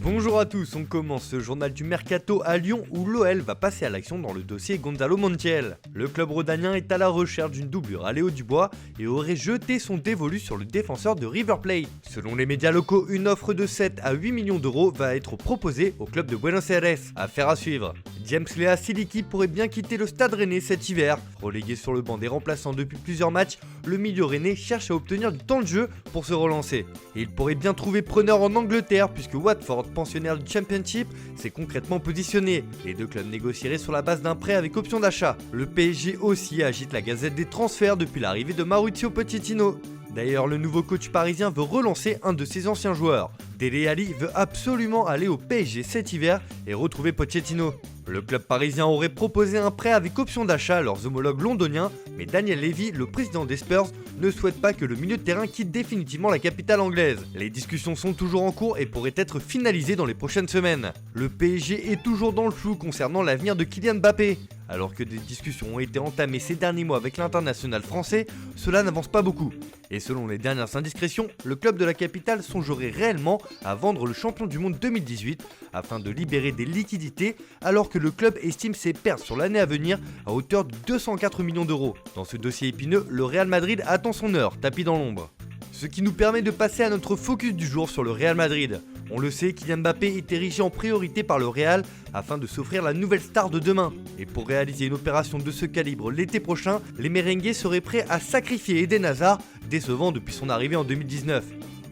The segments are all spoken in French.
Bonjour à tous, on commence ce journal du Mercato à Lyon où l'OL va passer à l'action dans le dossier Gonzalo Montiel. Le club rhodanien est à la recherche d'une doublure à Léo Dubois et aurait jeté son dévolu sur le défenseur de River Plate. Selon les médias locaux, une offre de 7 à 8 millions d'euros va être proposée au club de Buenos Aires. Affaire à suivre. James Lea Siliki pourrait bien quitter le stade rennais cet hiver. Relégué sur le banc des remplaçants depuis plusieurs matchs, le milieu rennais cherche à obtenir du temps de jeu pour se relancer. Et il pourrait bien trouver preneur en Angleterre puisque Watford, pensionnaire du Championship, s'est concrètement positionné. Les deux clubs négocieraient sur la base d'un prêt avec option d'achat. Le PSG aussi agite la gazette des transferts depuis l'arrivée de Mauricio Pochettino. D'ailleurs, le nouveau coach parisien veut relancer un de ses anciens joueurs. Dele Alli veut absolument aller au PSG cet hiver et retrouver Pochettino. Le club parisien aurait proposé un prêt avec option d'achat à leurs homologues londoniens, mais Daniel Levy, le président des Spurs, ne souhaite pas que le milieu de terrain quitte définitivement la capitale anglaise. Les discussions sont toujours en cours et pourraient être finalisées dans les prochaines semaines. Le PSG est toujours dans le flou concernant l'avenir de Kylian Mbappé. Alors que des discussions ont été entamées ces derniers mois avec l'international français, cela n'avance pas beaucoup. Et selon les dernières indiscrétions, le club de la capitale songerait réellement à vendre le champion du monde 2018 afin de libérer des liquidités, alors que le club estime ses pertes sur l'année à venir à hauteur de 204 millions d'euros. Dans ce dossier épineux, le Real Madrid attend son heure, tapis dans l'ombre. Ce qui nous permet de passer à notre focus du jour sur le Real Madrid. On le sait, Kylian Mbappé est érigé en priorité par le Real afin de s'offrir la nouvelle star de demain. Et pour réaliser une opération de ce calibre l'été prochain, les merengues seraient prêts à sacrifier Eden Hazard, décevant depuis son arrivée en 2019.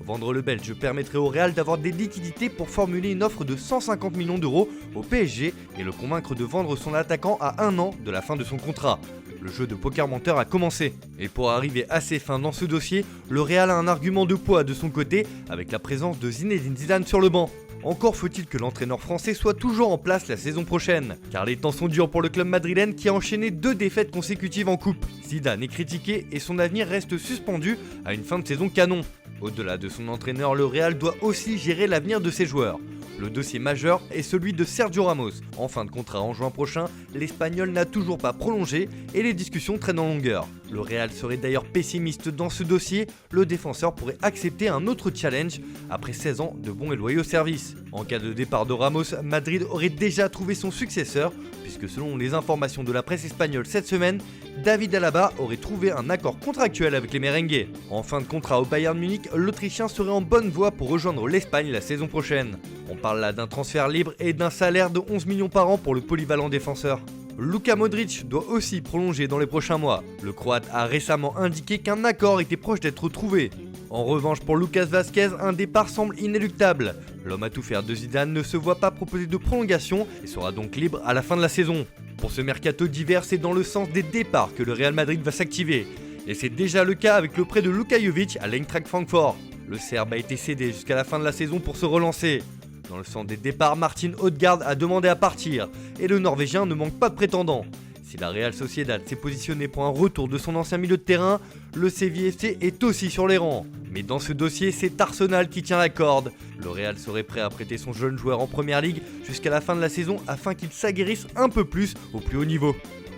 Vendre le Belge permettrait au Real d'avoir des liquidités pour formuler une offre de 150 millions d'euros au PSG et le convaincre de vendre son attaquant à 1 an de la fin de son contrat. Le jeu de poker menteur a commencé. Et pour arriver à ses fins dans ce dossier, le Real a un argument de poids de son côté avec la présence de Zinedine Zidane sur le banc. Encore faut-il que l'entraîneur français soit toujours en place la saison prochaine, car les temps sont durs pour le club madrilène qui a enchaîné 2 défaites consécutives en coupe. Zidane est critiqué et son avenir reste suspendu à une fin de saison canon. Au-delà de son entraîneur, le Real doit aussi gérer l'avenir de ses joueurs. Le dossier majeur est celui de Sergio Ramos. En fin de contrat en juin prochain, l'Espagnol n'a toujours pas prolongé et les discussions traînent en longueur. Le Real serait d'ailleurs pessimiste dans ce dossier, le défenseur pourrait accepter un autre challenge après 16 ans de bons et loyaux services. En cas de départ de Ramos, Madrid aurait déjà trouvé son successeur, puisque selon les informations de la presse espagnole cette semaine, David Alaba aurait trouvé un accord contractuel avec les merengues. En fin de contrat au Bayern Munich, l'Autrichien serait en bonne voie pour rejoindre l'Espagne la saison prochaine. On parle là d'un transfert libre et d'un salaire de 11 millions par an pour le polyvalent défenseur. Luka Modric doit aussi prolonger dans les prochains mois. Le Croate a récemment indiqué qu'un accord était proche d'être trouvé. En revanche, pour Lucas Vazquez, un départ semble inéluctable. L'homme à tout faire de Zidane ne se voit pas proposer de prolongation et sera donc libre à la fin de la saison. Pour ce mercato d'hiver, c'est dans le sens des départs que le Real Madrid va s'activer. Et c'est déjà le cas avec le prêt de Luka Jovic à l'Eintracht Francfort. Le Serbe a été cédé jusqu'à la fin de la saison pour se relancer. Dans le sens des départs, Martin Odegaard a demandé à partir et le Norvégien ne manque pas de prétendants. Si la Real Sociedad s'est positionnée pour un retour de son ancien milieu de terrain, le CVFC est aussi sur les rangs. Mais dans ce dossier, c'est Arsenal qui tient la corde. Le Real serait prêt à prêter son jeune joueur en première ligue jusqu'à la fin de la saison afin qu'il s'aguerrisse un peu plus au plus haut niveau.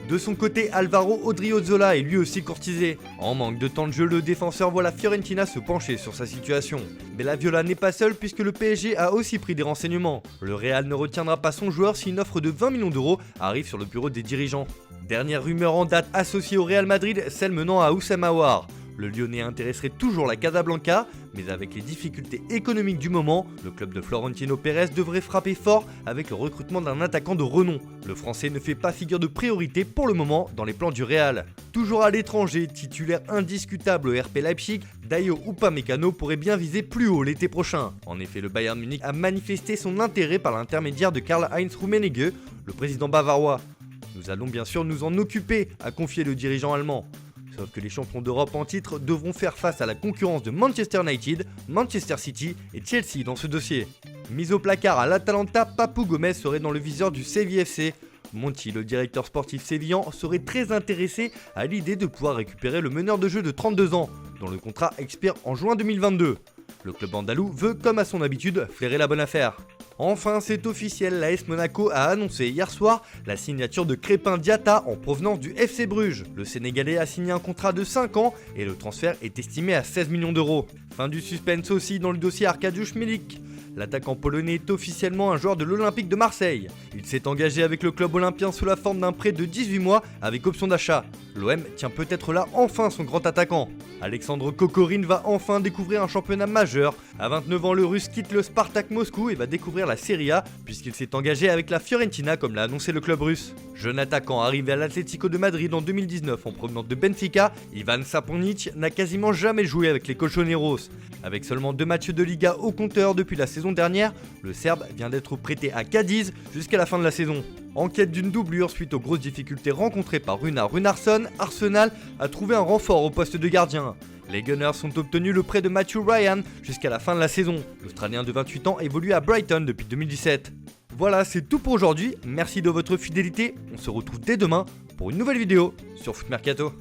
De son côté, Alvaro Odriozola est lui aussi courtisé. En manque de temps de jeu, le défenseur voit la Fiorentina se pencher sur sa situation. Mais la Viola n'est pas seule puisque le PSG a aussi pris des renseignements. Le Real ne retiendra pas son joueur si une offre de 20 millions d'euros arrive sur le bureau des dirigeants. Dernière rumeur en date associée au Real Madrid, celle menant à Houssem Aouar. Le Lyonnais intéresserait toujours la Casablanca, mais avec les difficultés économiques du moment, le club de Florentino Pérez devrait frapper fort avec le recrutement d'un attaquant de renom. Le Français ne fait pas figure de priorité pour le moment dans les plans du Real. Toujours à l'étranger, titulaire indiscutable au RP Leipzig, Dayo Upamecano pourrait bien viser plus haut l'été prochain. En effet, le Bayern Munich a manifesté son intérêt par l'intermédiaire de Karl-Heinz Rummenigge, le président bavarois. Nous allons bien sûr nous en occuper, a confié le dirigeant allemand. Sauf que les champions d'Europe en titre devront faire face à la concurrence de Manchester United, Manchester City et Chelsea dans ce dossier. Mis au placard à l'Atalanta, Papou Gomez serait dans le viseur du CVFC. Monti, le directeur sportif sévillan, serait très intéressé à l'idée de pouvoir récupérer le meneur de jeu de 32 ans, dont le contrat expire en juin 2022. Le club andalou veut, comme à son habitude, flairer la bonne affaire. Enfin, c'est officiel, l'AS Monaco a annoncé hier soir la signature de Crépin Diatta en provenance du FC Bruges. Le Sénégalais a signé un contrat de 5 ans et le transfert est estimé à 16 millions d'euros. Fin du suspense aussi dans le dossier Arkadiusz Milik. L'attaquant polonais est officiellement un joueur de l'Olympique de Marseille. Il s'est engagé avec le club olympien sous la forme d'un prêt de 18 mois avec option d'achat. L'OM tient peut-être là enfin son grand attaquant. Alexandre Kokorin va enfin découvrir un championnat majeur. À 29 ans, le Russe quitte le Spartak Moscou et va découvrir la Serie A puisqu'il s'est engagé avec la Fiorentina comme l'a annoncé le club russe. Jeune attaquant arrivé à l'Atlético de Madrid en 2019 en provenance de Benfica, Ivan Saponic n'a quasiment jamais joué avec les Colchoneros. Avec seulement 2 matchs de Liga au compteur depuis la saison dernière, le Serbe vient d'être prêté à Cadiz jusqu'à la fin de la saison. En quête d'une doublure suite aux grosses difficultés rencontrées par Runar Runarsson, Arsenal a trouvé un renfort au poste de gardien. Les Gunners ont obtenu le prêt de Matthew Ryan jusqu'à la fin de la saison. L'Australien de 28 ans évolue à Brighton depuis 2017. Voilà, c'est tout pour aujourd'hui. Merci de votre fidélité. On se retrouve dès demain pour une nouvelle vidéo sur Foot Mercato.